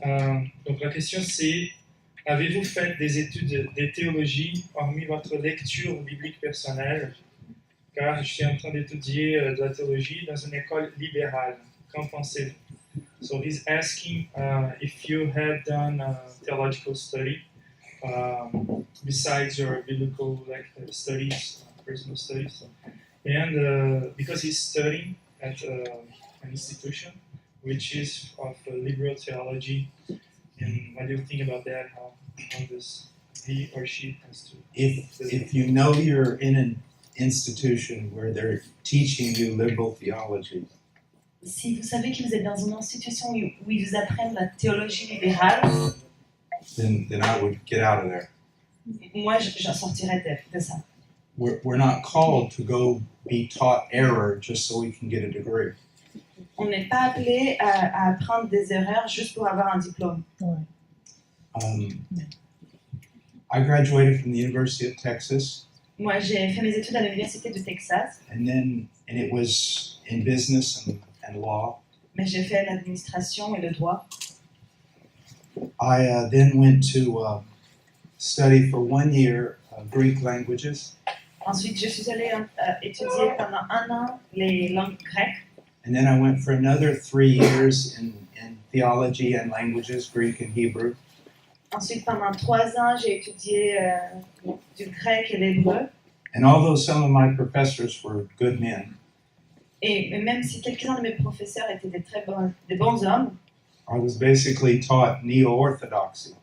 Donc la question c'est, avez-vous fait des études de théologie hormis votre lecture biblique personnelle? Car je suis en train d'étudier de la théologie dans une école libérale. Qu'en pensez-vous? So he's asking if you have done theological study besides your biblical studies, personal studies. And because he's studying at an institution which is of liberal theology, and what do you think about that? How does he or she has to? If you know you're in an institution where they're teaching you liberal theology, Si vous savez que vous êtes dans une institution où ils vous apprennent la théologie libérale, then I would get out of there. moi j'en sortirais de ça. We're not called to go be taught error just so we can get a degree. On n'est pas appelé à apprendre des erreurs juste pour avoir un diplôme. I graduated from the University of Texas, Moi j'ai fait mes études à l'université du Texas, and it was in business and law. mais j'ai fait l'administration et le droit. I then went to study for 1 year Greek languages, Ensuite, je suis allée étudier pendant 1 an les langues grecques. and then I went for another 3 years in theology and languages, Greek and Hebrew. Ensuite, pendant 3 ans, j'ai étudié du grec et l'hébreu. And although some of my professors were good men, Et même si quelques-uns de mes professeurs étaient des bons hommes, I was basically taught neo-orthodoxy.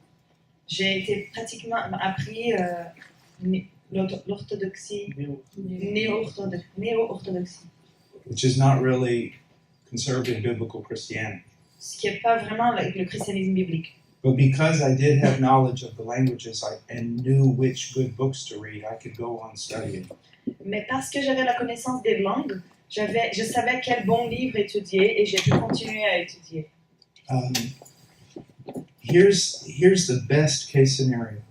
j'ai été pratiquement appris l'orthodoxie, néo-orthodoxie, Which is not really conservative biblical Christianity. ce qui n'est pas vraiment le christianisme biblique. But because I did have knowledge of the languages and knew which good books to read, I could go on studying. Mais parce que j'avais la connaissance des langues, je savais quel bon livre étudier et j'ai pu continuer à étudier. Here's the best case scenario.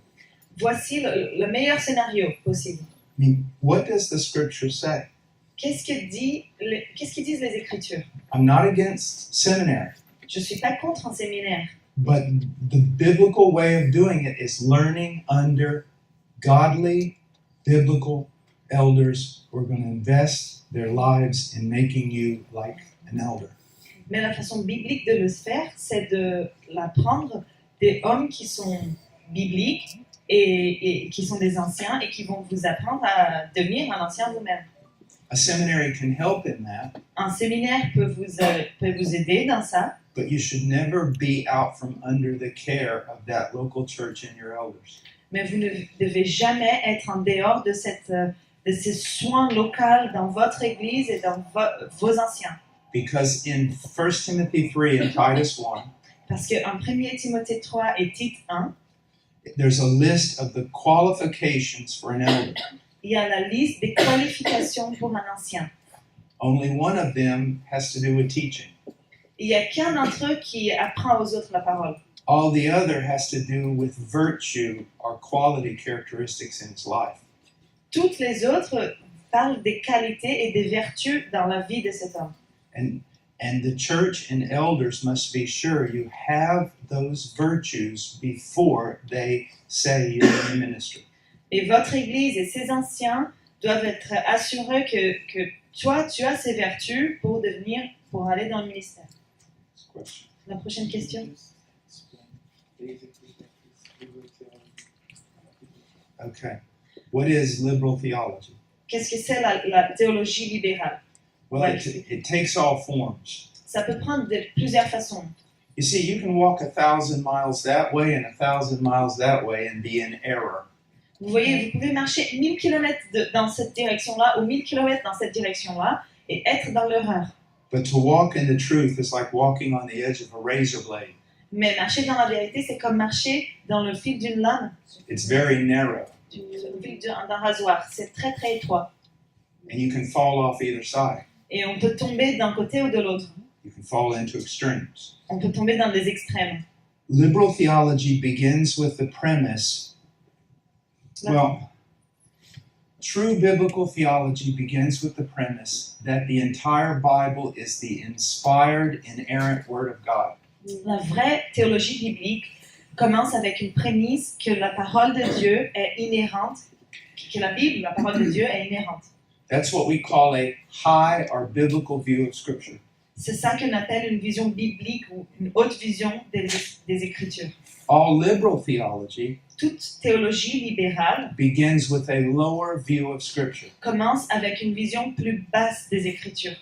Voici le meilleur scénario possible. I mean, what does the scripture say? Qu'est-ce qu'ils disent les Écritures? I'm not against seminary, Je ne suis pas contre un séminaire, but the biblical way of doing it is learning under godly, biblical elders who are going to invest their lives in making you like an elder. mais la façon biblique de le faire, c'est de l'apprendre des hommes qui sont bibliques et qui sont des anciens et qui vont vous apprendre à devenir un ancien vous-même. A seminary can help in that, Un séminaire peut vous aider dans ça, but you should never be out from under the care of that local church and your elders. mais vous ne devez jamais être en dehors de ces soins locaux dans votre église et dans vos anciens. Because in 1 Timothy 3 and Titus 1, Parce qu'en 1 Timothée 3 et Tite 1, there's a list of the qualifications for an elder. il y a la liste des qualifications pour un ancien. Only one of them has to do with teaching. Il n'y a qu'un d'entre eux qui apprend aux autres la parole. All the other has to do with virtue or quality characteristics in his life. Toutes les autres parlent des qualités et des vertus dans la vie de cet homme. And the church and elders must be sure you have those virtues before they say you're in the ministry. Et votre église et ses anciens doivent être assurés que toi, tu as ces vertus pour aller dans le ministère. La prochaine question. Okay. What is liberal theology? Qu'est-ce que c'est la théologie libérale? Well, it takes all forms. Ça peut prendre plusieurs façons. You see, you can walk 1,000 miles that way and 1,000 miles that way and be in error. Vous voyez, vous pouvez marcher 1000 km dans cette direction-là ou 1000 km dans cette direction-là et être dans l'erreur. But to walk in the truth is like walking on the edge of a razor blade. Mais marcher dans la vérité, c'est comme marcher dans le fil d'une lame, It's very narrow, le fil d'un rasoir. C'est très très étroit. and you can fall off either side. Et on peut tomber d'un côté ou de l'autre. You can fall into extremes. On peut tomber dans des extrêmes. Liberal theology begins with the premise. Well, true biblical theology begins with the premise that the entire Bible is the inspired, inerrant Word of God. La vraie théologie biblique commence avec une prémisse que la parole de Dieu est inhérente, que la Bible, la parole de Dieu, est inhérente. That's what we call a high or biblical view of Scripture. C'est ça qu'on appelle une vision biblique ou une haute vision des Écritures. All liberal theology Toute théologie libérale begins with a lower view of Scripture. commence avec une vision plus basse des Écritures.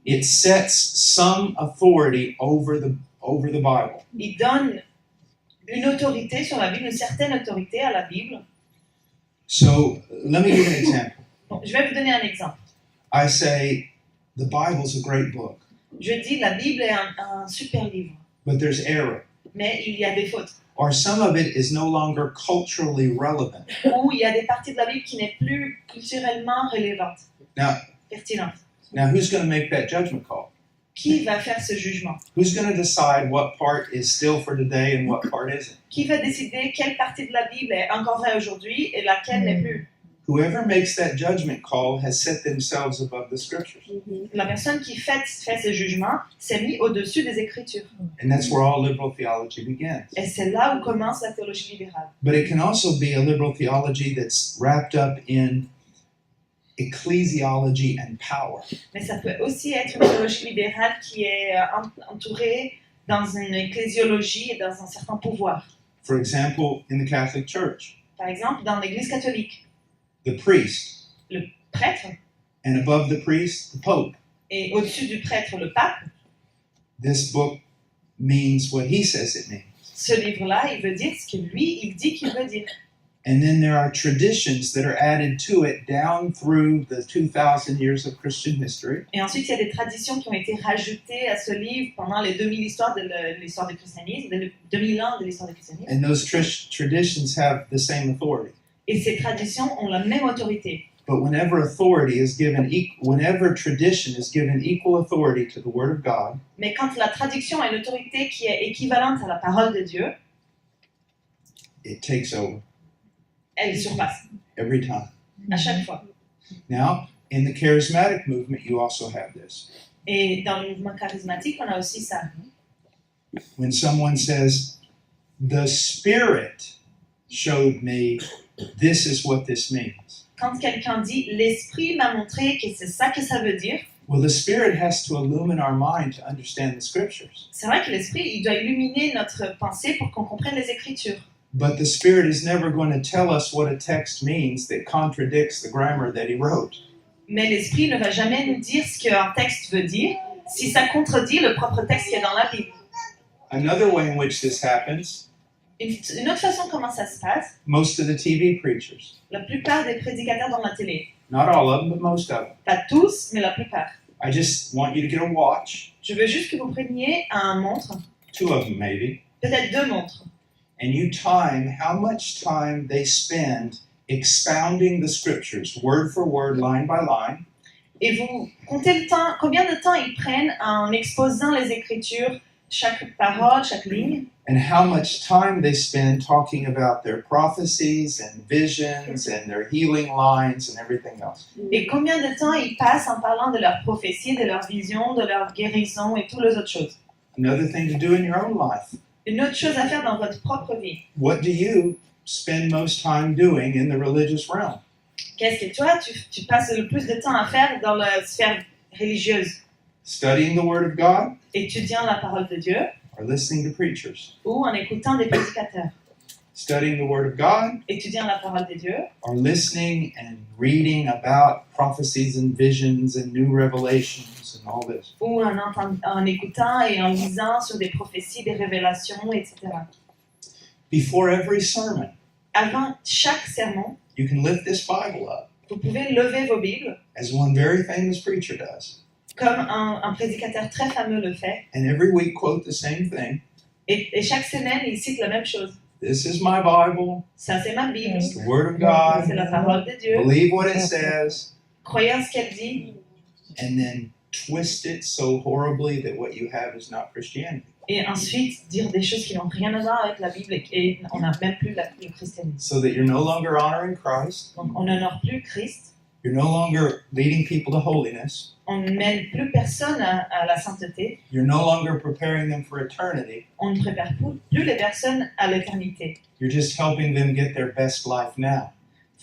It sets some authority over the Bible. Il donne une autorité sur la Bible, une certaine autorité à la Bible. So let me give you an example. Bon, je vais vous donner un exemple. I say the Bible's a great book, Je dis la Bible est un super livre, but there's error. mais il y a des fautes. Or some of it is no longer culturally relevant. Ou il y a des parties de la Bible qui n'est plus culturellement relevante, Now, pertinente. now who's going to make that judgment call? Qui va faire ce jugement? Who's going to decide what part is still for today and what part isn't? Qui va décider quelle partie de la Bible est encore vraie aujourd'hui et laquelle n'est plus? Whoever makes that judgment call has set themselves above the Scriptures. La personne qui fait ce jugement s'est mise au-dessus des Écritures. And that's where all liberal theology begins. Et c'est là où commence la théologie libérale. But it can also be a liberal theology that's wrapped up in ecclesiology and power. Mais ça peut aussi être une théologie libérale qui est entourée dans une ecclésiologie et dans un certain pouvoir. For example, in the Catholic Church, Par exemple, dans l'Église catholique, the priest, prêtre, and above the priest, the Pope. et au-dessus du prêtre, le pape, This book means what he says it means. ce livre-là, il veut dire ce que lui, il dit qu'il veut dire. And then there are traditions that are added to it down through the 2,000 years of Christian history. Et ensuite, il y a des traditions qui ont été rajoutées à ce livre pendant les 2000 histoires de l'histoire du christianisme, 2000 ans de l'histoire du christianisme. And those traditions have the same authority. Et ces traditions ont la même autorité. But whenever authority is given, whenever tradition is given equal authority to the Word of God, Mais quand la traduction a une autorité qui est équivalente à la parole de Dieu, it takes over elle surpasse every time. à chaque fois. Now, in the charismatic movement, you also have this. Et dans le mouvement charismatique, on a aussi ça. When someone says, "The Spirit showed me this is what this means." Quand quelqu'un dit « l'Esprit m'a montré que c'est ça que ça veut dire », Well, the Spirit has to illumine our mind to understand the Scriptures. c'est vrai que l'Esprit, il doit illuminer notre pensée pour qu'on comprenne les Écritures. But the Spirit is never going to tell us what a text means that contradicts the grammar that He wrote. Mais l'Esprit ne va jamais nous dire ce qu'un texte veut dire si ça contredit le propre texte qui est dans la Bible. Another way in which this happens, Une autre façon comment ça se passe, most of the TV preachers, la plupart des prédicateurs dans la télé, not all of them, but most of them, pas tous, mais la plupart. I just want you to get a watch, Je veux juste que vous preniez un montre, 2 of them maybe, peut-être 2 montres, and you time how much time they spend expounding the Scriptures, word for word, line by line, et vous comptez le temps, combien de temps ils prennent en exposant les Écritures, chaque parole, chaque ligne, and how much time they spend talking about their prophecies and visions and their healing lines and everything else. et combien de temps ils passent en parlant de leurs prophéties, de leurs visions, de leurs guérisons et toutes les autres choses. Another thing to do in your own life. Une autre chose à faire dans votre propre vie. What do you spend most time doing in the religious realm? Qu'est-ce que toi, tu passes le plus de temps à faire dans la sphère religieuse? Studying the Word of God Étudiant la parole de Dieu or listening to preachers? ou en écoutant des prédicateurs? Studying the Word of God Étudiant la parole de Dieu or listening and reading about prophecies and visions and new revelations and all this? ou en écoutant et en lisant sur des prophéties, des révélations, etc. Before every sermon, Avant chaque sermon, you can lift this Bible up, vous pouvez lever vos Bibles, as one very famous preacher does, comme un prédicateur très fameux le fait, and every week quote the same thing. et chaque semaine, il cite la même chose. This is my Bible, Ça, c'est ma Bible, it's the Word of God, c'est la parole de Dieu. believe what it says, Croyez en ce qu'elle dit, and then twist it so horribly that what you have is not Christianity. et ensuite dire des choses qui n'ont rien à voir avec la Bible et on n'a même plus le christianisme. So that you're no longer honoring Christ, Donc on n'honore plus Christ, You're no longer leading people to holiness. On ne mène plus personne à la sainteté. You're no longer preparing them for eternity. On ne prépare plus les personnes à l'éternité. You're just helping them get their best life now.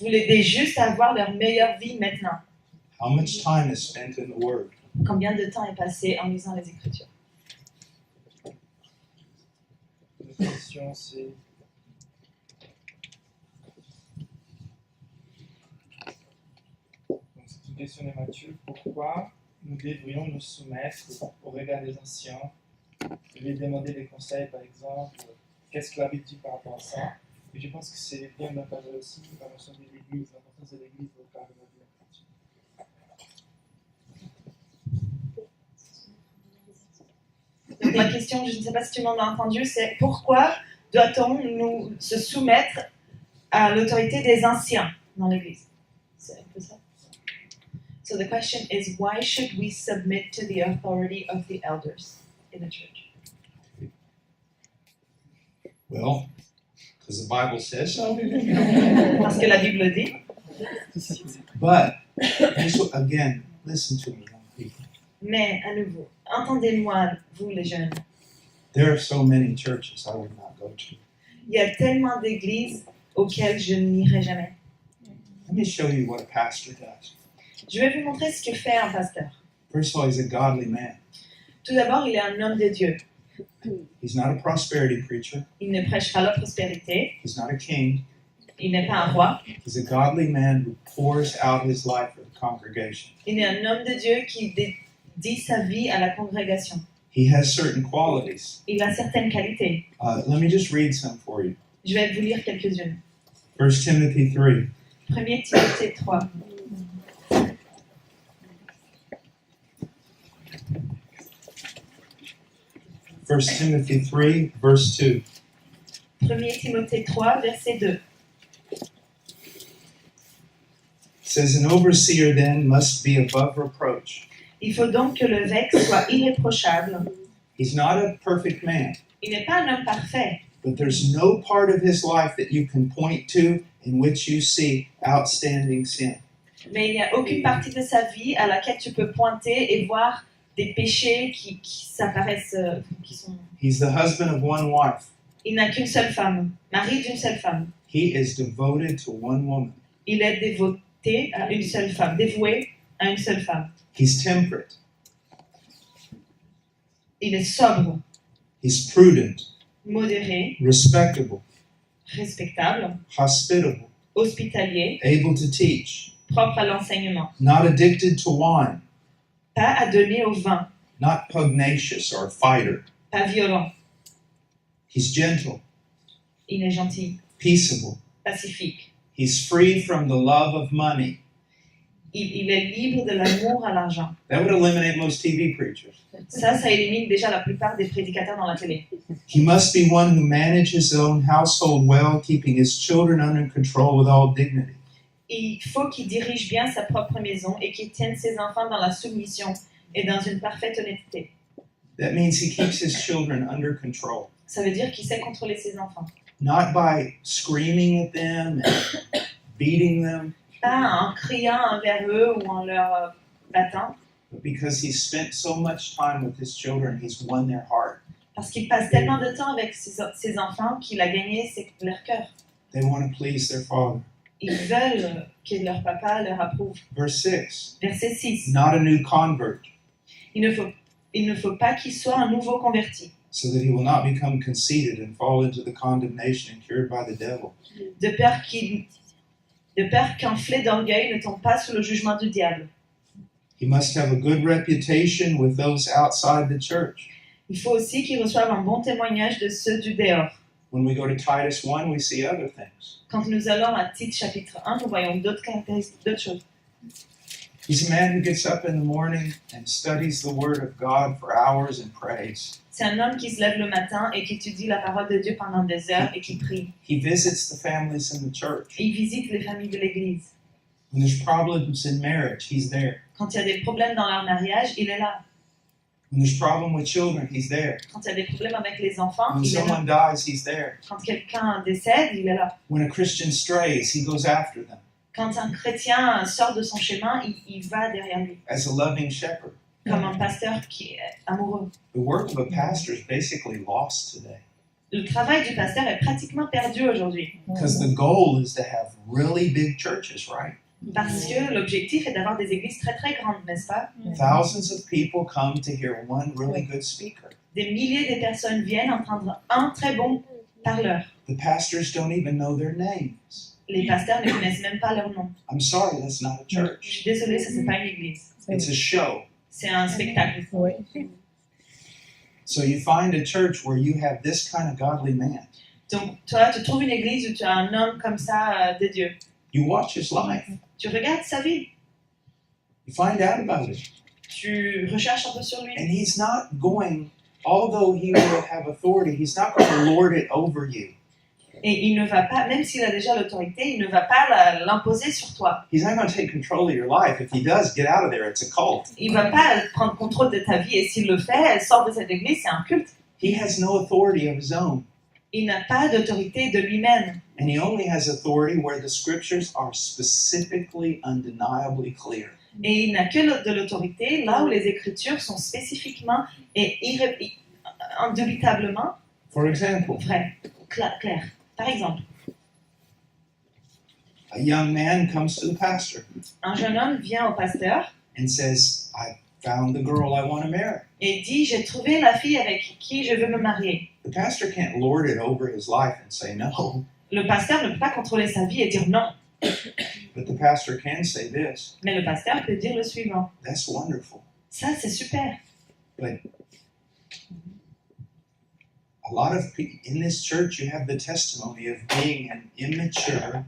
Vous l'aidez juste à avoir leur meilleure vie maintenant. How much time is spent in the Word? Combien de temps est passé en lisant les Écritures? La question, c'est... Donc, c'est une question de Matthieu. Pourquoi nous devrions nous soumettre au regard des anciens, lui demander des conseils, par exemple, qu'est-ce que la Bible dit par rapport à ça? Et je pense que c'est bien d'encadrer aussi la notion de l'Église, l'importance de l'Église au cadre de la vie chrétienne. Donc, ma question, je ne sais pas si tu m'en as entendu, c'est pourquoi doit-on nous se soumettre à l'autorité des anciens dans l'Église? C'est un peu ça. So the question is, why should we submit to the authority of the elders in the church? Well, because the Bible says so. Parce que la Bible dit. But, again, listen to me, young people. Mais à nouveau, entendez-moi, vous les jeunes. There are so many churches I would not go to. Il y a tellement d'églises auxquelles je n'irai jamais. Let me show you what a pastor does. Je vais vous montrer ce que fait un pasteur. First of all, he's a godly man. Tout d'abord, il est un homme de Dieu. He's not a prosperity preacher. Il ne prêche pas la prospérité. He's not a king. Il n'est pas un roi. He's a godly man who pours out his life for the congregation. Il est un homme de Dieu qui dédie sa vie à la congrégation. He has certain qualities. Il a certaines qualités. Let me just read some for you. Je vais vous lire quelques-unes. 1 Timothy 3. 1 Timothée 3. First Timothy 3, verse 2. 1 Timothée 3, verset 2. It says, An overseer then must be above reproach. Il faut donc que l'évêque soit irréprochable. He's not a perfect man, Il n'est pas un homme parfait, but there's no part of his life that you can point to in which you see outstanding sin. mais il n'y a aucune partie de sa vie à laquelle tu peux pointer et voir des péchés qui s'apparaissent, qui sont... He's the husband of one wife. Il n'a qu'une seule femme, mari d'une seule femme. He is devoted to one woman. Il est dévoté à une seule femme, dévoué à une seule femme. He's temperate. Il est sobre, He's prudent, modéré, respectable, respectable, hospitable, hospitalier, able to teach, propre à l'enseignement. not addicted to wine, Pas adonné au vin, not pugnacious or a fighter. pas violent. He's gentle, Il est gentil, peaceable. pacifique. He's free from the love of money. Il est libre de l'amour à l'argent. That would eliminate most TV preachers. Ça élimine déjà la plupart des prédicateurs dans la télé. He must be one who manages his own household well, keeping his children under control with all dignity. Il faut qu'il dirige bien sa propre maison et qu'il tienne ses enfants dans la soumission et dans une parfaite honnêteté. That means he keeps his children under control. Ça veut dire qu'il sait contrôler ses enfants. Not by screaming at them and beating them, Pas en criant envers eux ou en leur battant, but because he's spent so much time with his children, he's won their heart. parce qu'il passe tellement de temps avec ses enfants qu'il a gagné leur cœur. They want to please their father. Ils veulent que leur papa leur approuve. Verse 6, Verset 6. not a new convert, Il ne faut pas qu'il soit un nouveau converti, so that he will not become conceited and fall into the condemnation incurred by the devil. de peur qu'enflé d'orgueil ne tombe pas sous le jugement du diable. He must have a good reputation with those outside the church. Il faut aussi qu'il reçoive un bon témoignage de ceux du dehors. When we go to Titus 1, we see other things. Quand nous allons à Tite chapitre 1, nous voyons d'autres caractéristiques, d'autres choses. He's a man who gets up in the morning and studies the Word of God for hours and prays. C'est un homme qui se lève le matin et qui étudie la parole de Dieu pendant des heures et qui prie. He visits the families in the church. Et il visite les familles de l'Église. When there's problems in marriage, he's there. Quand il y a des problèmes dans leur mariage, il est là. When there's problem with children, he's there. Quand il y a des problèmes avec les enfants, When il est là. someone dies, he's there. Quand quelqu'un décède, il est là. When a Christian strays, he goes after them. Quand un chrétien sort de son chemin, il va derrière lui, as a loving shepherd. comme un pasteur qui est amoureux. The work of a pastor is basically lost today Le travail du pasteur est pratiquement perdu aujourd'hui, because the goal is to have really big churches, right? parce que l'objectif est d'avoir des églises très très grandes, n'est-ce pas? Thousands of people come to hear one really good speaker. Des milliers de personnes viennent entendre un très bon parleur. The pastors don't even know their names. Les pasteurs ne connaissent même pas leur nom. I'm sorry, that's not a Je church. suis désolée, ça c'est pas une église. It's a show. C'est un spectacle. Oui. So you find a church where you have this kind of godly man. Donc toi, tu trouves une église où tu as un homme comme ça de Dieu. You watch his life. Tu regardes sa vie. You find out about it. Tu recherches un peu sur lui. And he's not going, although he will have authority, he's not going to lord it over you. Et il ne va pas, même s'il a déjà l'autorité, il ne va pas l'imposer sur toi. He's not going to take control of your life. If he does, get out of there. It's a cult. Il ne va pas prendre contrôle de ta vie. Et s'il le fait, elle sort de cette église, c'est un culte. He has no authority of his own. Il n'a pas d'autorité de lui-même. And he only has authority where the scriptures are specifically, undeniably clear. Et il n'a que de l'autorité là où les Écritures sont spécifiquement et indubitablement For example, vraies, claires. Par exemple, a young man comes to the pastor un jeune homme vient au pasteur and says, I found the girl I want to marry. et dit « J'ai trouvé la fille avec qui je veux me marier ». The pastor can't lord it over his life and say no, Le pasteur ne peut pas contrôler sa vie et dire non. but the pastor can say this, Mais le pasteur peut dire le suivant. that's wonderful. Ça, c'est super. A lot of people in this church, you have the testimony of being an immature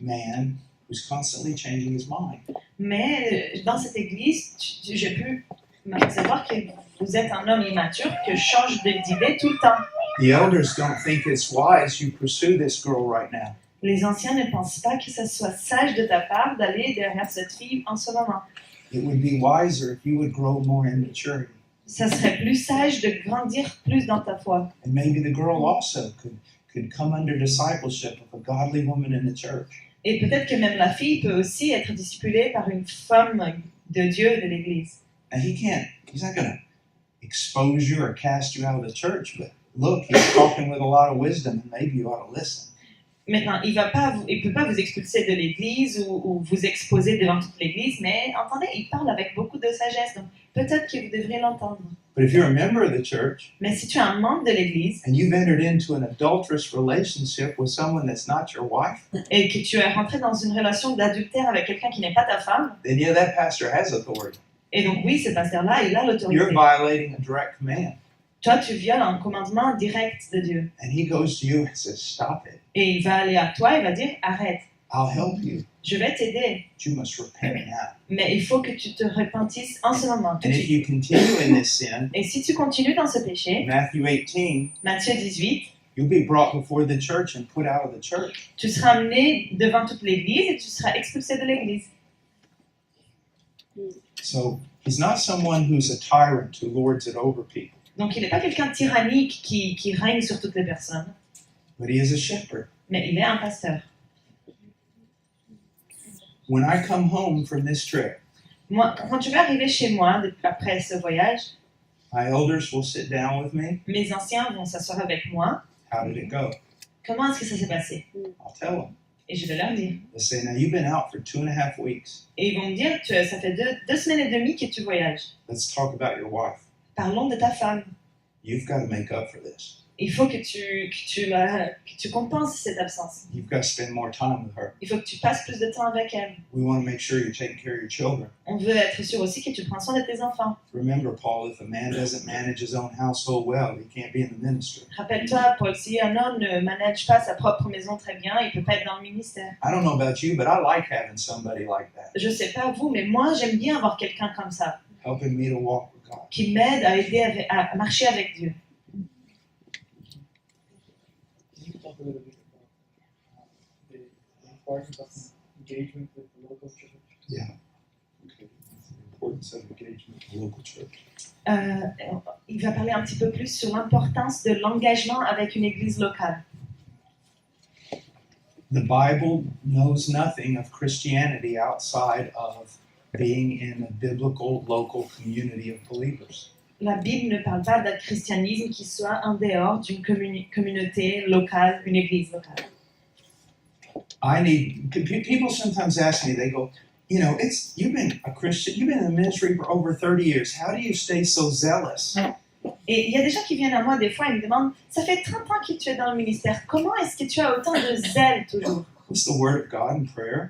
man who's constantly changing his mind. Mais dans cette église, j'ai pu savoir que vous êtes un homme immature qui change d'idée tout le temps. The elders don't think it's wise you pursue this girl right now. Les anciens ne pensent pas que ça soit sage de ta part d'aller derrière cette fille en ce moment. It would be wiser if you would grow more in maturity. Ça serait plus sage de grandir plus dans ta foi. And maybe the girl also could come under discipleship of a godly woman in the church. Et peut-être que même la fille peut aussi être discipulée par une femme de Dieu de l'Église. And he's not going to expose you or cast you out of the church, but look, he's talking with a lot of wisdom and maybe you ought to listen. Maintenant, il peut pas vous expulser de l'Église ou vous exposer devant toute l'Église, mais entendez, il parle avec beaucoup de sagesse, donc peut-être que vous devriez l'entendre. But if you're a member of the church Mais si tu es un membre de l'Église and you've entered into an adulterous relationship with someone that's not your wife, et que tu es rentré dans une relation d'adultère avec quelqu'un qui n'est pas ta femme, then yeah, that pastor has authority. et donc oui, ce pasteur-là, il a You're l'autorité. violating a direct command. Toi, tu violes un commandement direct de Dieu. And he goes to you and says, stop it. Et il va aller à toi, il va dire, arrête, I'll help you. je vais t'aider, But you must repent now. mais il faut que tu te repentisses en ce moment, tout And de if suite. you continue in this sin, Et si tu continues dans ce péché, Matthew 18, Matthieu 18, you'll be brought before the church and put out of the church. tu seras amené devant toute l'Église et tu seras expulsé de l'Église. So he's not someone who's a tyrant who lords it over people, Donc il n'est pas quelqu'un de tyrannique qui règne sur toutes les personnes, but he is a shepherd. mais il est un pasteur. When I come home from this trip, Moi, quand je vais arriver chez moi après ce voyage, my elders will sit down with me. mes anciens vont s'asseoir avec moi. How did it go? Comment est-ce que ça s'est passé? I'll tell them. Et je vais leur dire. They'll say, now you've been out for 2.5 weeks. Et ils vont me dire, ça fait deux semaines et demie que tu voyages. Let's talk about your wife. Parlons de ta femme. You've got to make up for this. Il faut que tu compenses cette absence. You've got to spend more time with her. Il faut que tu passes plus de temps avec elle. We want to make sure you're taking care of your children. On veut être sûr aussi que tu prends soin de tes enfants. Remember, Paul, if a man doesn't manage his own household well, he can't be in the ministry. Rappelle-toi, Paul, si un homme ne manage pas sa propre maison très bien, il ne peut pas être dans le ministère. I don't know about you, but I like having somebody like that, Je sais pas vous, mais moi, j'aime bien avoir quelqu'un comme ça, helping me to walk with God. qui m'aide à aider à marcher avec Dieu. Can you talk a little bit about the importance of engagement with the local church? Okay. The importance of engagement in the local church. Il va parler un petit peu plus sur l'importance de l'engagement avec une église locale. The Bible knows nothing of Christianity outside of being in a biblical local community of believers. La Bible ne parle pas d'un christianisme qui soit en dehors d'une communauté locale, une église locale. People sometimes ask me, they go, you know, you've been a Christian, you've been in the ministry for over 30 years. How do you stay so zealous? Et il y a des gens qui viennent à moi des fois et me demandent, ça fait 30 ans que tu es dans le ministère, comment est-ce que tu as autant de zèle toujours? It's the word of God and prayer.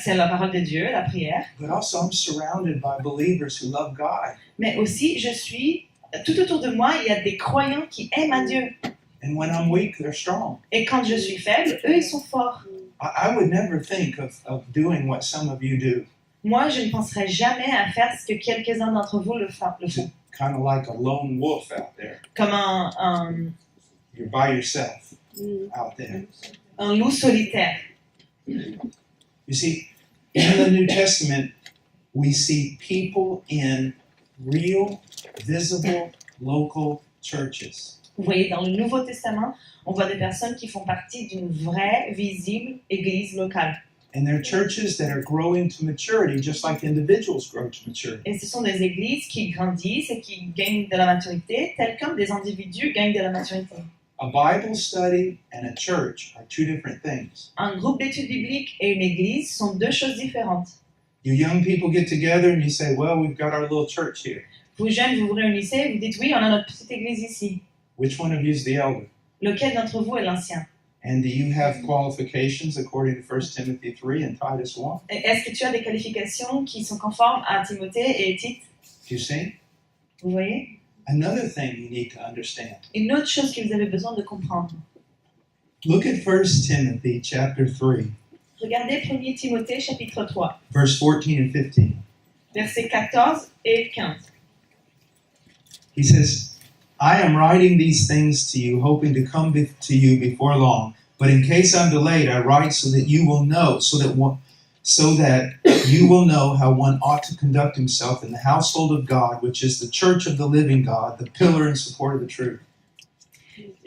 C'est la parole de Dieu, la prière. But also I'm surrounded by believers who love God. Mais aussi, je suis, tout autour de moi, il y a des croyants qui aiment à Dieu. And when I'm weak, they're strong. Et quand je suis faible, eux, ils sont forts. I would never think of doing what some of you do. Moi, je ne penserais jamais à faire ce que quelques-uns d'entre vous le font. Kind of like a lone wolf out there. Comme You're by yourself out there. un loup solitaire. You see, in the New Testament, we see people in real, visible, local churches. Vous voyez, dans le Nouveau Testament, on voit des personnes qui font partie d'une vraie, visible église locale. And they're churches that are growing to maturity, just like individuals grow to maturity. Et ce sont des églises qui grandissent et qui gagnent de la maturité, telles comme des individus gagnent de la maturité. A Bible study and a church are two different things. Un groupe d'études bibliques et une église sont deux choses différentes. You young people get together and you say, well, we've got our little church here. Vous jeunes, vous vous réunissez et vous dites oui, on a notre petite église ici. Which one of you is the elder? Lequel d'entre vous est l'ancien? And do you have qualifications according to 1 Timothy 3 and Titus 1? Et est-ce que tu as des qualifications qui sont conformes à Timothée et Tite? Do you see? Vous voyez? Another thing you need to understand. Une autre chose que vous avez besoin de comprendre. Look at 1 Timothy chapter 3, Regardez 1 Timothée chapitre 3, verse 14 and 15. versets 14 et 15. He says, I am writing these things to you, hoping to come to you before long. But in case I'm delayed, I write so that you will know, so that you will know how one ought to conduct himself in the household of God, which is the church of the living God, the pillar and support of the truth.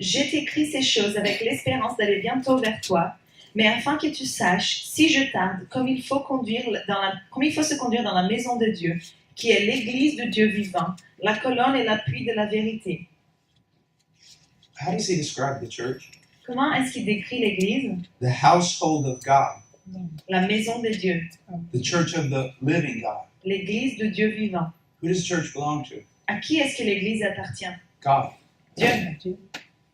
Je t'écris ces choses avec l'espérance d'aller bientôt vers toi, mais afin que tu saches, si je tarde, comme il faut se conduire dans la maison de Dieu, qui est l'église de Dieu vivant, la colonne et l'appui de la vérité. How does he describe the church? Comment est-ce qu'il décrit l'église? The household of God, La maison de Dieu, the church of the living God. l'église de Dieu vivant. Who does the church belong to? À qui est-ce que l'église appartient? God. Dieu.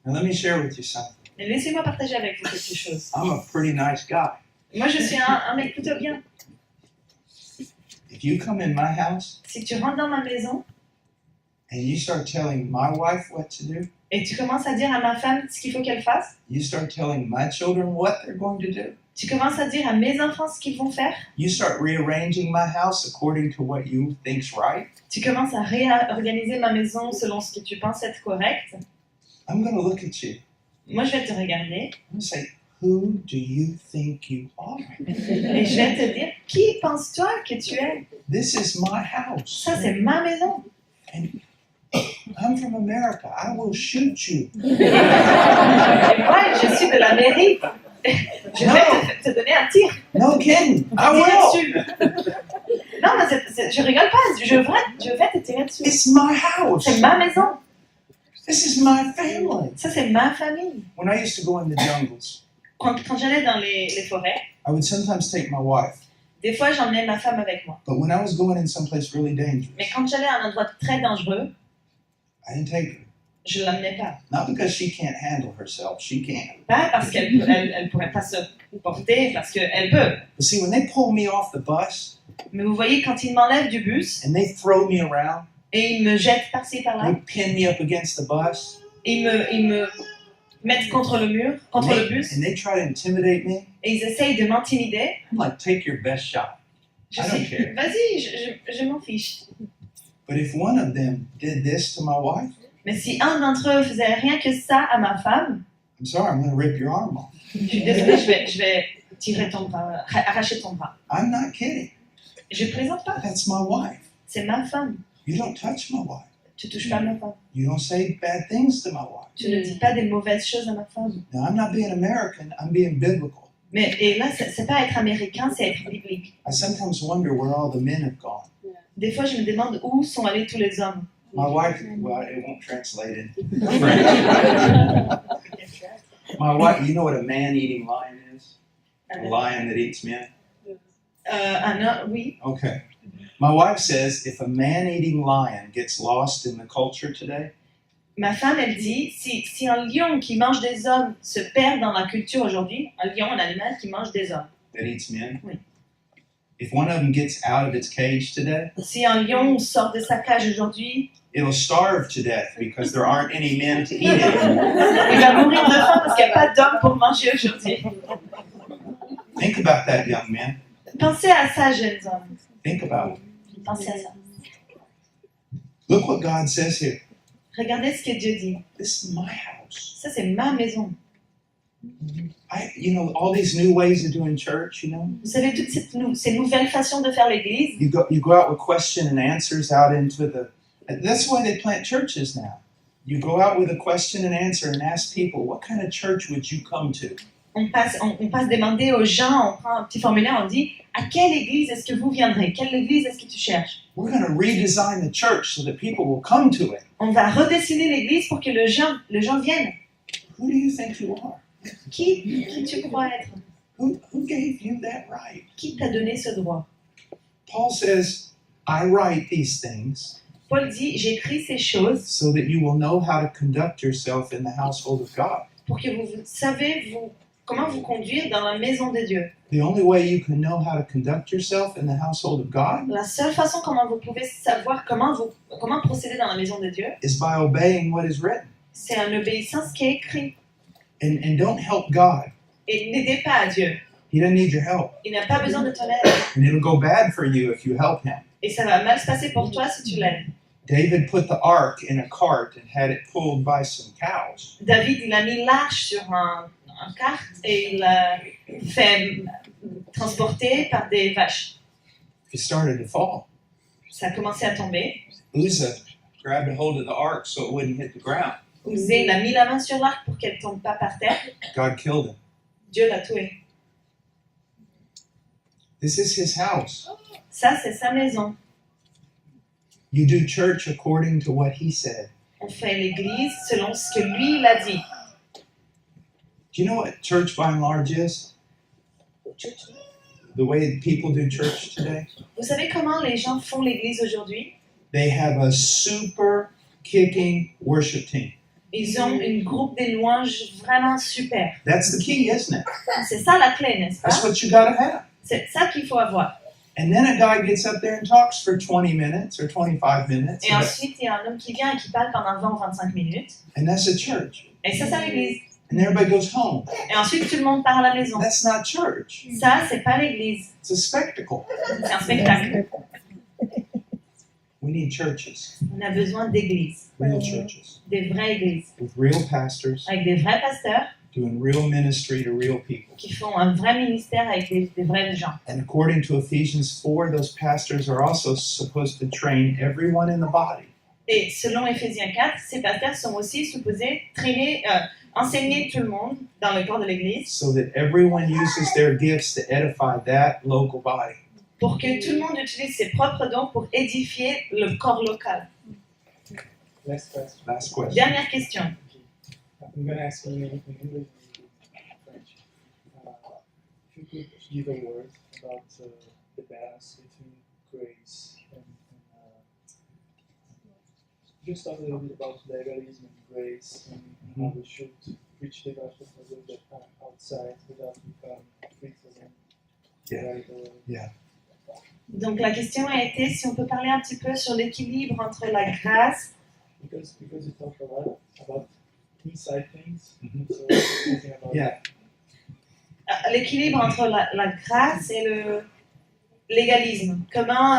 Now let me share with you something. Mais laissez-moi partager avec vous quelque chose. I'm a pretty nice guy. Moi, je suis un mec plutôt bien. If you come in my house Si tu rentres dans ma maison and you start telling my wife what to do, et tu commences à dire à ma femme ce qu'il faut qu'elle fasse, you start telling my children what they're going to do, tu commences à dire à mes enfants ce qu'ils vont faire, you start rearranging my house according to what you think's right, tu commences à réorganiser ma maison selon ce que tu penses être correct, I'm going to look at you. moi je vais te regarder I'm going to say, who do you think you are? et je vais te dire qui penses-toi que tu es? This is my house. Ça c'est ma maison. I'm from America. I will shoot you. Et moi je suis de l'Amérique. Je vais te donner un tir. No kidding. I Tirer will. dessus. Non, mais je rigole pas. Je vais te tirer dessus. It's my house. C'est ma maison. This is my family. Ça c'est ma famille. When I used to go in the jungles, Quand j'allais dans les forêts, I would sometimes take my wife. des fois j'emmenais ma femme avec moi. But when I was going in someplace really dangerous, Mais quand j'allais à un endroit très dangereux, I didn't take her. je ne l'amenais pas. Not because she can't handle herself. She can. Pas parce qu'elle ne pourrait pas se porter, parce qu'elle peut. But see, when they pull me off the bus Mais vous voyez, quand ils m'enlèvent du bus and they throw me around, et ils me jettent par-ci they par-là, pin me up against the bus, ils me mettent contre le mur, contre le bus, and they try to intimidate me, et ils essayent de m'intimider, I'm like, take your best shot. je I don't dis, care. vas-y, je m'en fiche. But if one of them did this to my wife, Mais si un d'entre eux faisait rien que ça à ma femme, I'm sorry, I'm going to rip your arm off. je suis désolée, je vais tirer ton bras, arracher ton bras. I'm not kidding. Je plaisante pas, That's my wife. c'est ma femme. You don't touch my wife. Tu touches pas ma femme. You don't say bad things to my wife. Tu ne dis pas des mauvaises choses à ma femme. Now, I'm not being American, I'm being biblical. Mais et là, c'est pas être américain, c'est être biblique. I sometimes wonder where all the men have gone. Des fois, je me demande où sont allés tous les hommes. My wife, well, it won't translate in French. My wife, you know what a man-eating lion is? A lion that eats men? Oui. Okay. My wife says if a man-eating lion gets lost in the culture today, Ma femme, elle dit, si un lion qui mange des hommes se perd dans la culture aujourd'hui, un lion, un animal qui mange des hommes, that eats men, Oui. if one of them gets out of its cage today, si un lion sort de sa cage aujourd'hui, it'll starve to death because there aren't any men to eat it anymore. il va mourir de faim parce qu'il n'y a pas d'hommes pour manger aujourd'hui. Think about that, young men. Pensez à ça, jeunes hommes. Think about it. Pensez à ça. Look what God says here. Regardez ce que Dieu dit. This is my house. Ça, c'est ma maison. All these new ways of doing church, Vous savez, toutes ces nouvelles façons de faire l'église, You go out with question and answers out into the... That's why they plant churches now. You go out with a question and answer and ask people, what kind of church would you come to? on passe demander aux gens, on prend un petit formulaire, on dit à quelle église est-ce que vous viendrez? Quelle église est-ce que tu cherches? We're going to redesign the church so that people will come to it. On va redessiner l'église pour que les gens viennent. Who do you think you are? Qui tu crois être? Who gave you that right? Qui t'a donné ce droit? Paul says, I write these things Paul dit, j'écris ces choses so that you will know how to conduct yourself in the household of God. pour que vous savez comment vous conduire dans la maison de Dieu. The only way you can know how to conduct yourself in the household of God La seule façon comment vous pouvez savoir comment procéder dans la maison de Dieu, is by obeying what is written. c'est en obéissant ce qui est écrit. And don't help God. Et n'aidez pas à Dieu. He doesn't need your help. Il n'a pas besoin de ton aide. And it'll go bad for you if you help him. Et ça va mal se passer pour toi si tu l'aides. David put the ark in a cart and had it pulled by some cows. David, il a mis l'arche sur un cart et il l'a fait transporter par des vaches. It started to fall. Ça a commencé à tomber. Uzzah grabbed a hold of the ark so it wouldn't hit the ground. Uzé, il a mis la main sur l'arc pour qu'elle ne tombe pas par terre. God killed him. Dieu l'a tué. This is his house. Ça, c'est sa maison. You do church according to what he said. On fait l'église selon ce que lui, il a dit. Do you know what church by and large is? The way people do church today? Vous savez comment les gens font l'église aujourd'hui? They have a super kicking worship team. Ils ont une groupe de louanges vraiment super. That's the key, isn't it? C'est ça la clé, n'est-ce That's pas? what you gotta have. C'est ça qu'il faut avoir. And then a guy gets up there and talks for 20 minutes or 25 minutes. Et ensuite, il y a un homme qui vient et qui parle pendant 20 ou 25 minutes. And that's a church. Et ça, c'est l'église. And everybody goes home. Et ensuite, tout le monde part à la maison. That's not church. Ça, c'est pas l'église. It's a spectacle. C'est un spectacle. We need churches, On a besoin d'églises. real churches, Des vraies églises. with real pastors Avec des vrais pasteurs doing real ministry to real people. qui font un vrai ministère avec des vrais gens. And according to Ephesians 4, those pastors are also supposed to train everyone in the body. Et selon Éphésiens 4, ces pasteurs sont aussi supposés enseigner tout le monde dans le corps de l'église So that everyone uses their gifts to edify that local body. pour que tout le monde utilise ses propres dons pour édifier le corps local. Last question. Last question. Dernière question. I'm going to ask you in English and French. If you could give a word about the balance between grace and just talk a little bit about legalism and grace and how we should preach the gospel a little bit outside without becoming criticism. Yeah. Donc la question a été si on peut parler un petit peu sur l'équilibre entre la grâce, Because you talk a lot about inside things. Mhm. So thinking about Yeah. l'équilibre entre la grâce et le légalisme. Comment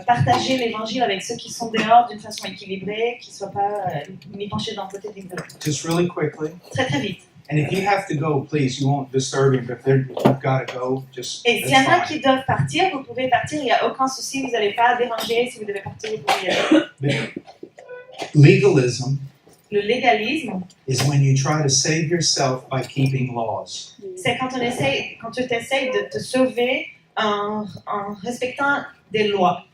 partager l'évangile avec ceux qui sont dehors d'une façon équilibrée, qui ne soient pas ni penchés d'un côté ni de l'autre. Just really quickly. Très très vite. And if you have to go, please, you won't disturb him. But if you've got to go, just Et s'il y en a that's fine. qui doivent partir, vous pouvez partir, il n'y a aucun souci, vous n'allez pas déranger. Si vous devez partir, vous pouvez y aller. Legalism Le légalisme, is when you try to save yourself by keeping laws. c'est quand tu essayes de te sauver en respectant des lois.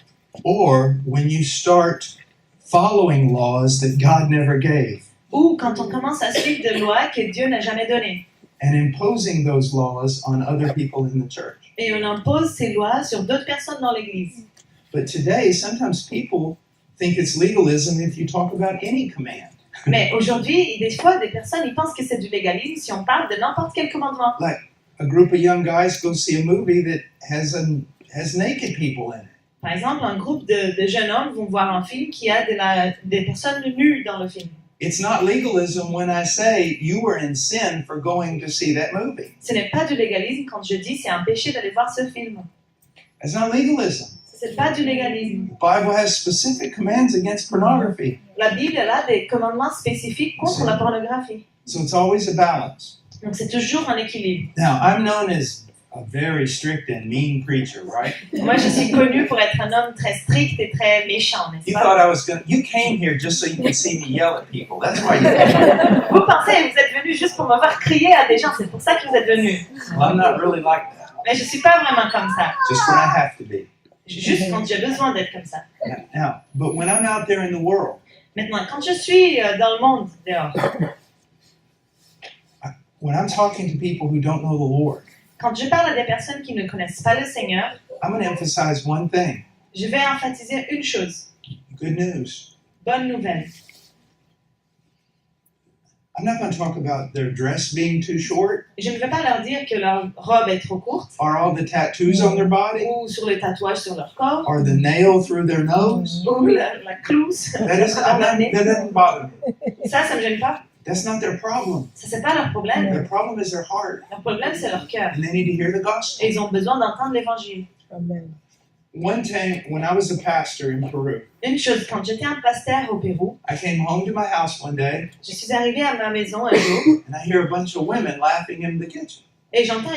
Or when you start following laws that God never gave Ou quand on commence à suivre des lois que Dieu n'a jamais données. and imposing those laws on other people in the church. Et on impose ces lois sur d'autres personnes dans l'Église. But today, sometimes people think it's legalism if you talk about any command. Mais aujourd'hui, des fois, des personnes ils pensent que c'est du légalisme si on parle de n'importe quel commandement. A group of young guys go see a movie that has naked people in it. Par exemple, un groupe de jeunes hommes vont voir un film qui a des personnes nues dans le film. It's not legalism when I say you were in sin for going to see that movie. Ce n'est pas du légalisme quand je dis c'est un péché d'aller voir ce film. It's not legalism. C'est pas du légalisme. The Bible has specific commands against pornography. La Bible elle a des commandements spécifiques contre la pornographie. So it's always a balance. Donc c'est toujours un équilibre. Now, I'm known as a very strict and mean preacher, right? Moi, je suis connue pour être un homme très strict et très méchant, n'est-ce You pas? thought I was going to... You came here just so you could see me yell at people. That's why you came. Vous pensez, vous êtes venu juste pour me voir crier à des gens, c'est pour ça que vous êtes venu. Well, I'm not really like that. Mais je suis pas vraiment comme ça. Just when I have to be. Juste quand j'ai besoin d'être comme ça. Now, but when I'm out there in the world, Maintenant, quand je suis dans le monde dehors, when I'm talking to people who don't know the Lord, quand je parle à des personnes qui ne connaissent pas le Seigneur, I'm going to emphasize one thing. je vais emphasiser une chose. Good news. Bonne nouvelle. I'm not going to talk about their dress being too short Je ne vais pas leur dire que leur robe est trop courte, or all the tattoos on their body ou sur les tatouages sur leur corps, or the nail through their nose. ou la clouse That doesn't bother me. Ça me gêne pas. That's not their problem. Ça, c'est pas leur problème. Their problem is their heart, Leur problème, c'est leur cœur. and they need to hear the Et gospel. ils ont besoin d'entendre l'évangile. Amen. One time, when I was a pastor in Peru, Une chose, quand j'étais un pasteur au Pérou, I came home to my house one day, je suis arrivée à ma maison un jour and I hear a bunch of women laughing in the kitchen. et j'entends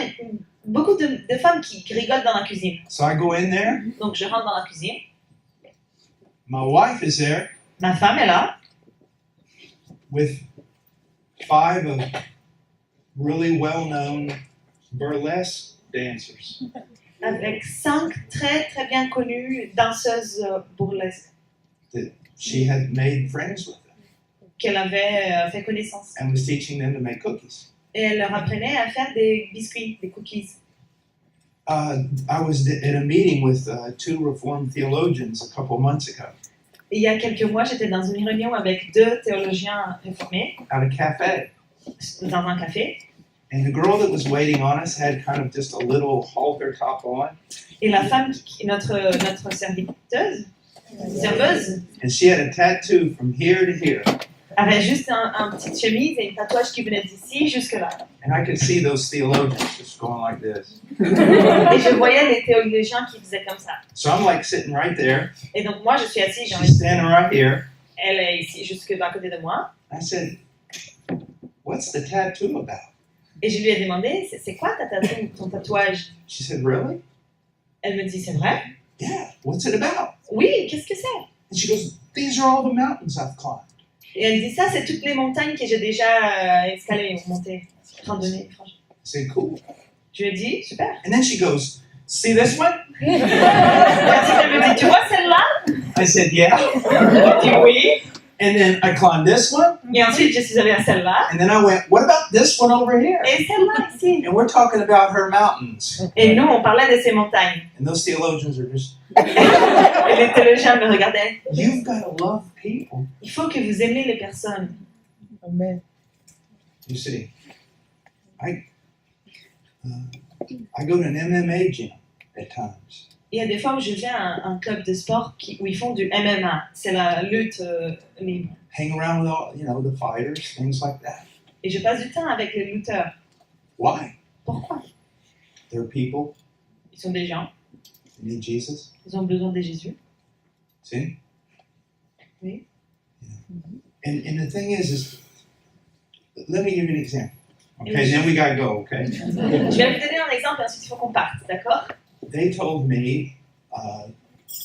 beaucoup de femmes qui rigolent dans la cuisine. So I go in there. Donc je rentre dans la cuisine. My wife is there Ma femme est là with 5 of really well-known burlesque dancers. avec 5 très très bien connues danseuses burlesques She had made friends with them qu'elle avait fait connaissance. and was teaching them to make cookies. Et elle leur apprenait à faire des biscuits, des cookies. I was at a meeting with 2 Reformed theologians a couple months ago Et il y a quelques mois, j'étais dans une réunion avec 2 théologiens réformés at a cafe. dans un café. And the girl that was waiting on us had kind of just a little halter top on. Et la femme, notre serveuse, And she had a tattoo from here to here. avait juste un petit chemise et un tatouage qui venait d'ici jusque là. And I could see those theologians just going like this. Et je voyais les théologiens qui faisaient comme ça. So I'm like sitting right there. Et donc moi, je suis assise, She's standing right here. elle est ici, jusque à côté de moi. I said, "What's the tattoo about?" Et je lui ai demandé, c'est quoi ton tatouage? She said, "Really?" Elle me dit, c'est vrai? Yeah. What's it about? Oui, qu'est-ce que c'est? And she goes, "These are all the mountains I've climbed." Et elle dit, ça, c'est toutes les montagnes que j'ai déjà escalées, montées, randonnées, franchement. I said, "Cool." Je lui ai dit, super. And then she goes, "See this one?" Et ensuite, elle me dit, tu vois celle-là? I said, "Yeah." Je dis oui. And then I climbed this one. Et ensuite, je suis allée à celle-là. And then I went, "What about this one over here?" Et celle-là ici. And we're talking about her mountains. Et nous, on parlait de ces montagnes. And those theologians are just, Et les théologiens me regardaient. "You've got to love people." Il faut que vous aimez les personnes. Amen. You see, I go to an MMA gym at times. Il y a des fois où je vais à un club de sport où ils font du MMA. C'est la lutte libre. Hang around with all, the fighters, things like that. Et je passe du temps avec les lutteurs. Why? Pourquoi? They're people. Ils sont des gens. They need Jesus. Ils ont besoin de Jésus. See? Oui. Yeah. And the thing is, let me give you an example. Okay, then we gotta go. Okay. Je vais vous donner un exemple et ensuite il faut qu'on parte, d'accord? They told me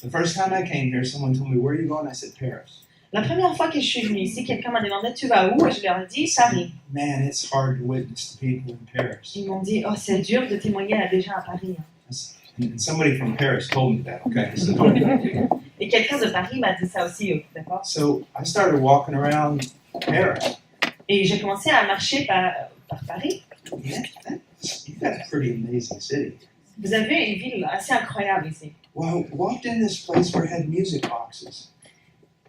the first time I came here, someone told me, "Where are you going?" I said, "Paris." La première fois que je suis venue ici, quelqu'un m'a demandé tu vas où et je leur ai dit Paris. Man, it's hard to witness to people in Paris. Ils m'ont dit oh c'est dur de témoigner à des gens à Paris. And somebody from Paris told me that, okay? Et quelqu'un de Paris m'a dit ça aussi, d'accord? So I started walking around Paris. Et j'ai commencé à marcher par Paris. Yeah, you got a pretty amazing city. Vous avez une ville assez incroyable ici. Well, I walked in this place where it had music boxes.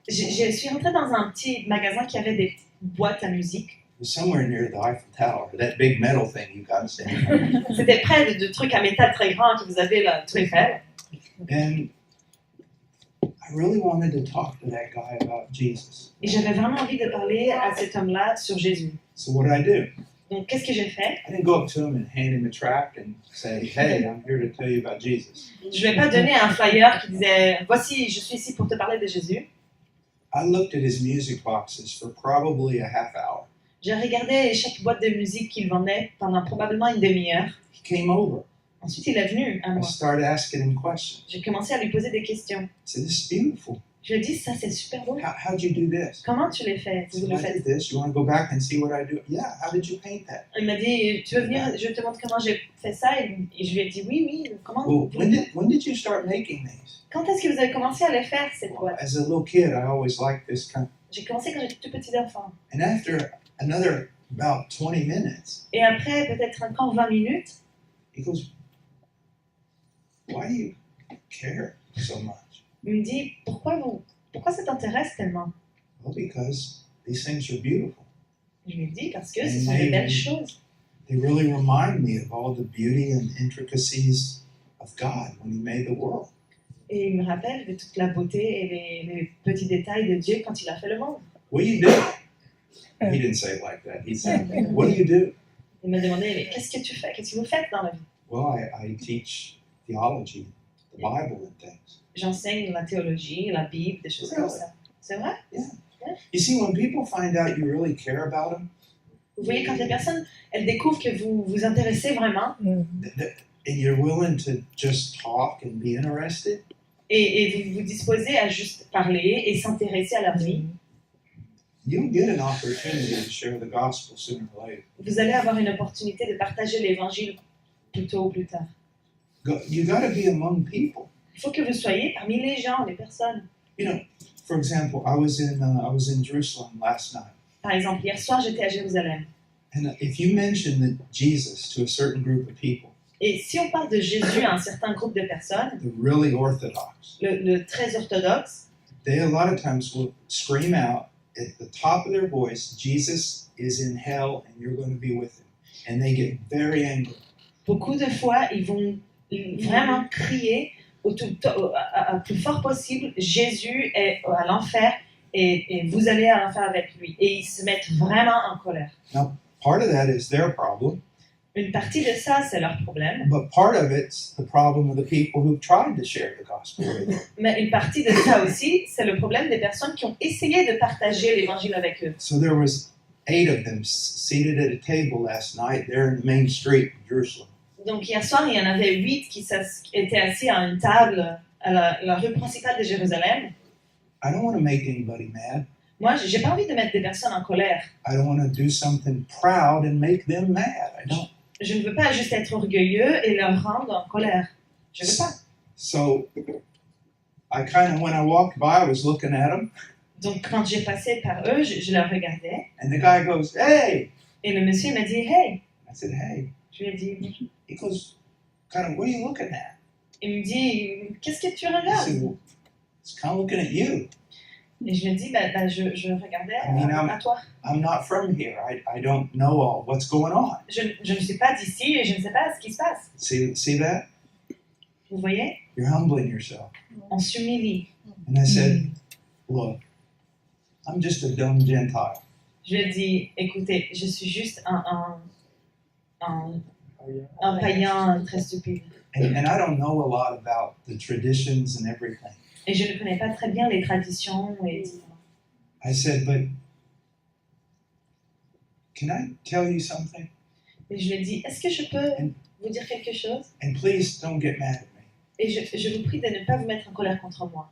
Je suis rentrée dans un petit magasin qui avait des boîtes à musique. It was somewhere near the Eiffel Tower, that big metal thing you guys in. C'était près de trucs à métal très grands que vous avez là, tout Eiffel. And I really wanted to talk to that guy about Jesus. Et j'avais vraiment envie de parler à cet homme-là sur Jésus. So what did I do? Donc qu'est-ce que j'ai fait? I didn't go up to him and hand him a tract and say, hey, I'm here to tell you about Jesus. Je ne vais pas donner un flyer qui disait voici, je suis ici pour te parler de Jésus. I looked at his music boxes for probably a half hour. J'ai regardé chaque boîte de musique qu'il vendait pendant probablement une demi-heure. He came over. Ensuite, il est venu à I moi. started asking him questions. J'ai commencé à lui poser des questions. I said, this is beautiful. Je lui ai dit, ça c'est super beau. How'd you do this? Comment tu l'as fait? I Vous said, le I faites? did this. You want to go back and see what I do? Yeah, how did you paint that? Il m'a dit, tu veux venir, je te montre comment j'ai fait ça? Et je lui ai dit, oui, comment? Well, when did you start making these? Quand est-ce que vous avez commencé à les faire, ces boîtes? As a little kid, I always liked this kind. J'ai commencé quand j'étais tout petit enfant. And after another about 20 minutes, Et après, peut-être encore 20 minutes, he goes, why do you care so much? il me dit, pourquoi ça t'intéresse tellement? Well, because these things are beautiful. Je lui ai dit, parce que ce sont des belles choses. They really remind me of all the beauty and intricacies of God when He made the world. Et il me rappelle de toute la beauté et les petits détails de Dieu quand il a fait le monde. What do you do? He didn't say it like that. He said, what do you do? Il m'a demandé, mais qu'est-ce que tu fais? Qu'est-ce que vous faites dans la vie? Well, I teach theology, the Bible and things. J'enseigne la théologie, la Bible, des choses comme ça. C'est vrai? You see, when people find out you really care about them, Vous voyez, quand les personnes, elles découvrent que vous vous intéressez vraiment and you're willing to just talk and be interested, et vous vous disposez à juste parler et s'intéresser à leur vie, you'll get an opportunity to share the gospel sooner or later. vous allez avoir une opportunité de partager l'évangile plus tôt ou plus tard. You got to be among people. Il faut que vous soyez parmi les gens, les personnes. You know, for example, I was in Jerusalem last night, Par exemple, hier soir, j'étais à Jérusalem. and if you mention Jesus to a certain group of people, Et si on parle de Jésus à un certain groupe de personnes, the really orthodox, le très orthodoxe, they a lot of times will scream out at the top of their voice, Jesus is in hell and you're going to be with him. And they get very angry. beaucoup de fois, ils vont vraiment crier au plus fort possible, Jésus est à l'enfer et vous allez à l'enfer avec lui. Et ils se mettent vraiment en colère. Part of that is their problem, Une partie de ça, c'est leur problème. but part of it's the problem of the people who've tried to share the gospel with them. Mais une partie de ça aussi, c'est le problème des personnes qui ont essayé de partager l'évangile avec eux. So there was 8 of them seated at a table last night there in the main street in Jerusalem. Donc hier soir, il y en avait 8 qui étaient assis à une table à la rue principale de Jérusalem. I don't want to make anybody mad. Moi, j'ai pas envie de mettre des personnes en colère. I don't want to do something proud and make them mad. I don't. Je ne veux pas juste être orgueilleux et leur rendre en colère. Je veux pas. So when I walked by, I was looking at them, Donc quand j'ai passé par eux, je leur regardais and the guy goes, "Hey!" et le monsieur m'a dit hey. I said, "Hey." Je lui ai dit, He goes, "What are you looking at?" il me dit qu'est-ce que tu I said, regardes? "Well, it's kind of looking at you. Et je lui ai dit je regardais à toi. I'm not from here. I don't know all what's going on. Je ne suis pas d'ici et je ne sais pas ce qui se passe. See that? Vous voyez? You're humbling yourself." On s'humilie. And I said, "Look, I'm just a dumb Gentile. Je lui ai dit écoutez, je suis juste un païen très stupide. And I don't know a lot about the traditions and everything." Et je ne connais pas très bien les traditions. I said, "But can I tell you something? Et je lui ai dit, est-ce que je peux vous dire quelque chose? And please don't get mad at me. Et je vous prie de ne pas vous mettre en colère contre moi.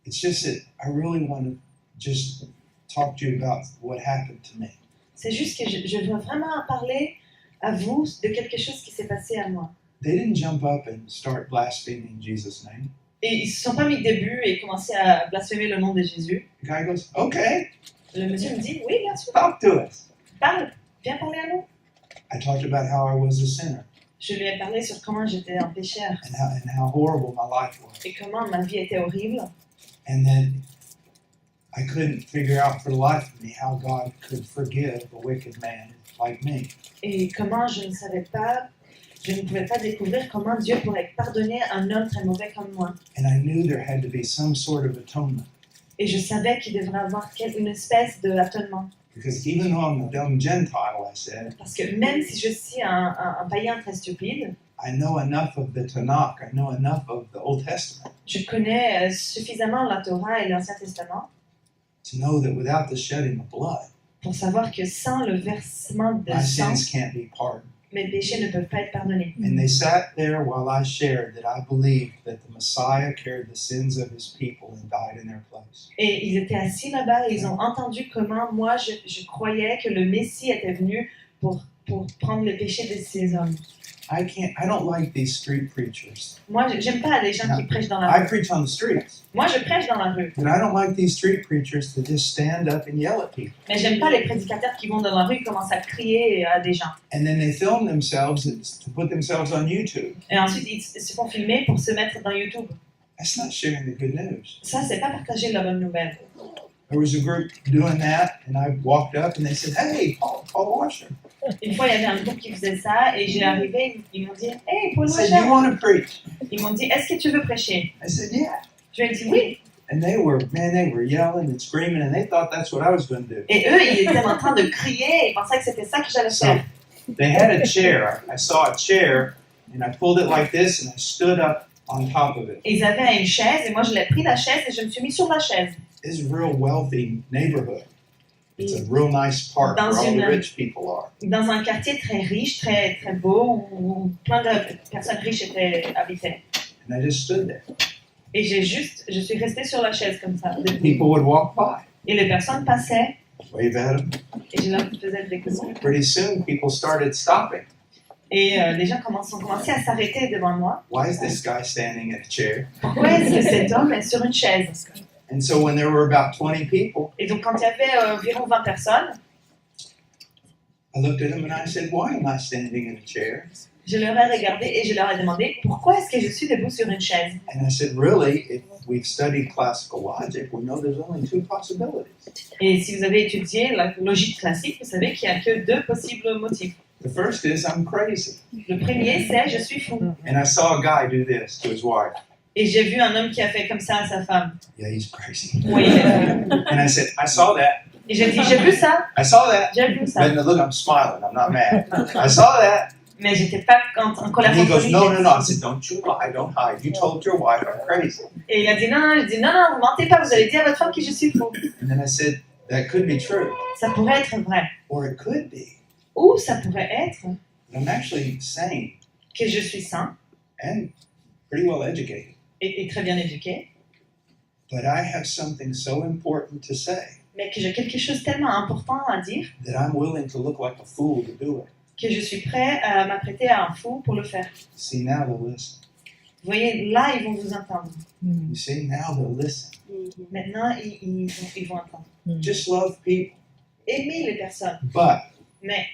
It's just that I really want to just talk to you about what happened to me. C'est juste que je veux vraiment parler à vous de quelque chose qui s'est passé à moi. They didn't jump up and start blaspheming Jesus' name. Et ils se sont pas mis de début et commencé à blasphémer le nom de Jésus. The guy goes, okay, Le monsieur me dit, oui, bien sûr, talk to us. parle, viens parler à nous. I talked about how I was a sinner Je lui ai parlé sur comment j'étais un pécheur and how horrible my life was. et comment ma vie était horrible. And then I couldn't figure out for the life of me how God could forgive a wicked man like me. Et comment je ne pouvais pas découvrir comment Dieu pourrait pardonner un homme très mauvais comme moi. And I knew there had to be some sort of atonement. Et je savais qu'il devrait avoir une espèce d'atonement. Because even though I'm a dumb Gentile, I said, Parce que même si je suis un païen très stupide, I know enough of the Tanakh, I know enough of the Old Testament je connais suffisamment la Torah et l'Ancien Testament to know that without the shedding of blood, pour savoir que sans le versement de my sang, sins can't be pardoned. mes péchés ne peuvent pas être pardonnés. And they sat there while I shared that I believed that the Messiah carried the sins of his people and died in their place. Et ils étaient assis là-bas et ils ont entendu comment moi je croyais que le Messie était venu pour prendre les péchés de ces hommes. I don't like these street preachers. Moi, j'aime pas les gens qui prêchent dans la I rue. preach on the streets, Moi, je prêche dans la rue. but I don't like these street preachers to just stand up and yell at people. Mais j'aime pas les prédicateurs qui vont dans la rue et commencent à crier à des gens. And then they film themselves to put themselves on YouTube. Et ensuite, ils se font filmer pour se mettre dans YouTube. That's not sharing the good news. Ça, c'est pas partager la bonne nouvelle. There was a group doing that, and I walked up and they said, "Hey, Paul Washer." Une fois, il y avait un groupe qui faisait ça et j'ai arrivé, ils m'ont dit, hey, Paul I said, "You Washer. want to preach?" Ils m'ont dit, est-ce que tu veux prêcher? I said, "Yeah." Je lui ai dit oui. And they were yelling and screaming, and they thought that's what I was going to do. Et eux, ils étaient en train de crier et ils pensaient que c'était ça que j'allais So faire. they had a chair. I saw a chair, and I pulled it like this, and I stood up on top of it. Et ils avaient une chaise et moi, je l'ai pris la chaise et je me suis mis sur la chaise. It's a real wealthy neighborhood. It's a real nice park Dans where all the une- rich people are. Dans un quartier très riche, très, très beau, où plein de personnes riches habitaient. And I just stood there. Et je suis restée sur la chaise comme ça. debout. People would walk by, Et les personnes passaient wave at them. et je leur faisais des coups. Pretty soon, people started stopping. Et les gens ont commencé à s'arrêter devant moi. Why is this guy standing at a chair? Pourquoi est-ce que cet homme est sur une chaise? And so when there were about 20 people, Et donc, quand il y avait environ 20 personnes, I looked at him and I said, "Why am I standing in a chair?" je leur ai regardé et je leur ai demandé pourquoi est-ce que je suis debout sur une chaise? And I said, "Really, if we've studied classical logic, we know there's only two possibilities. Et si vous avez étudié la logique classique, vous savez qu'il n'y a que deux possibles motifs. The first is I'm crazy." Le premier, c'est je suis fou. And I saw a guy do this to his wife. Et j'ai vu un homme qui a fait comme ça à sa femme. Yeah, he's crazy. Oui, il est fou. And I said, "I saw that. Et j'ai dit, j'ai vu ça, I saw that." j'ai vu ça. But look, I'm smiling. I'm not mad. I saw that. Mais j'étais pas en colère And he contre goes, lui. "No, no, no." I said, "Don't you lie. Don't hide. You told your wife I'm crazy." Et il a dit, non, non, je dis, non, non, vous mentez pas, vous allez dire à votre femme que je suis fou. And then I said, "That could be true, Ça pourrait être vrai. or it could be. Ou ça pourrait être I'm actually sane que je suis sain and pretty well educated, et très bien éduqué, but I have something so important to say mais que j'ai quelque chose tellement important à dire that I'm willing to look like a fool to do it." que je suis prêt à m'apprêter à un fou pour le faire. See, now they'll listen. Vous voyez, là, ils vont vous entendre. You see, now they'll listen. Maintenant, ils vont entendre. Just love people. Aimer les personnes. But, Mais,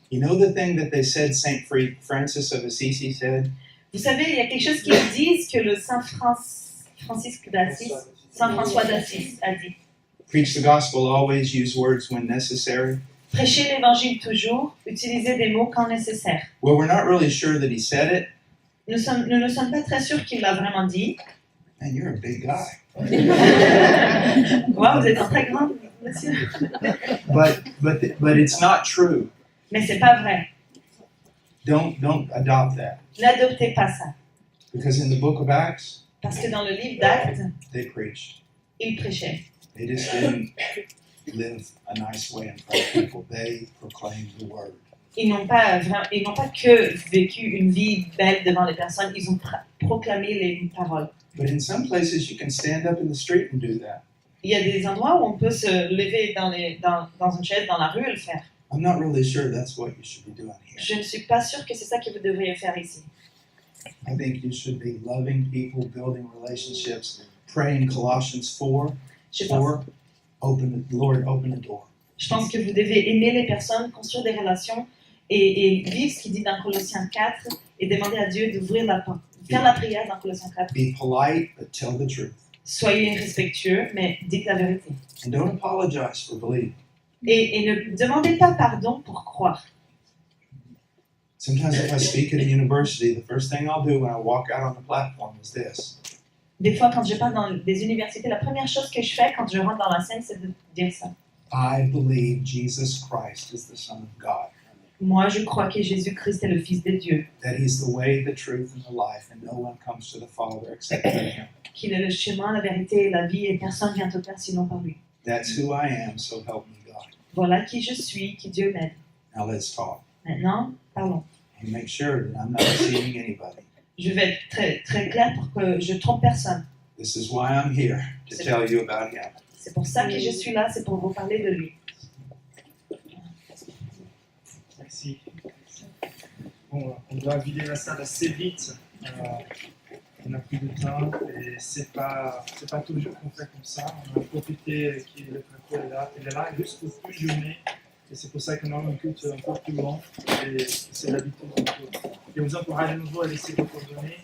you know the thing that they said St. Francis of Assisi said? vous savez, il y a quelque chose qui disent que le Saint Francisque d'Assise, Saint François d'Assise a dit. Preach the gospel, always use words when necessary. Prêchez l'évangile toujours, utilisez des mots quand nécessaire. Well, we're not really sure that he said it. Nous ne sommes pas très sûrs qu'il l'a vraiment dit. Man, you're a big guy. Wow, vous êtes un très grand monsieur. But it's not true. Mais c'est pas vrai. Don't adopt that. N'adoptez pas ça. Because in the book of Acts, Parce que dans le livre d'Actes, they preached. il prêchait. They just didn't live a nice way in front of people. They proclaimed the word. Ils n'ont pas que vécu une vie belle devant les personnes, ils ont proclamé les paroles. But in some places, you can stand up in the street and do that. Il y a des endroits où on peut se lever dans une chaise dans la rue et le faire. I'm not really sure that's what you should be doing here. Je ne suis pas sûre que c'est ça que vous devriez faire ici. I think you should be loving people, building relationships, praying Colossians 4, Je pense, Lord, open the door. je pense que vous devez aimer les personnes, construire des relations et vivre ce qu'il dit dans Colossiens 4 et demander à Dieu d'ouvrir la porte. Faire la prière dans Colossiens 4. Be polite, but tell the truth. Soyez respectueux, mais dites la vérité. And don't apologize for believing. Et ne demandez pas pardon pour croire. Sometimes if I speak at a university, the first thing I'll do when I walk out on the platform is this. Des fois, quand je parle dans des universités, la première chose que je fais quand je rentre dans la scène, c'est de dire ça. I believe Jesus Christ is the Son of God, Moi, je crois que Jésus-Christ est le Fils de Dieu, that He's the way, the truth, and the life, and no one comes to the Father except through Him. qu'il est le chemin, la vérité et la vie, et personne vient au Père sinon par lui. That's who I am, so help me God. Voilà qui je suis, qui Dieu m'aide. Now let's talk Maintenant, parlons. and make sure that I'm not deceiving anybody. Je vais être très, très clair pour que je trompe personne. This is why I'm here, to tell you about Him. C'est pour ça que je suis là, c'est pour vous parler de lui. Merci. Bon, on doit vider la salle assez vite. On n'a plus de temps et c'est pas toujours qu'on fait comme ça. On a profité que le frère il est là juste pour une journée. Et c'est pour ça qu'on a un culte un peu plus long. Et c'est l'habitude du culte. Et on vous encourage à nouveau à laisser vos coordonnées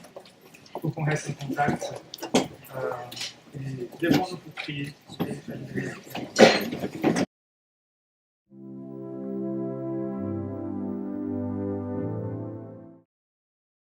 pour qu'on reste en contact. Et devant nous pour prier.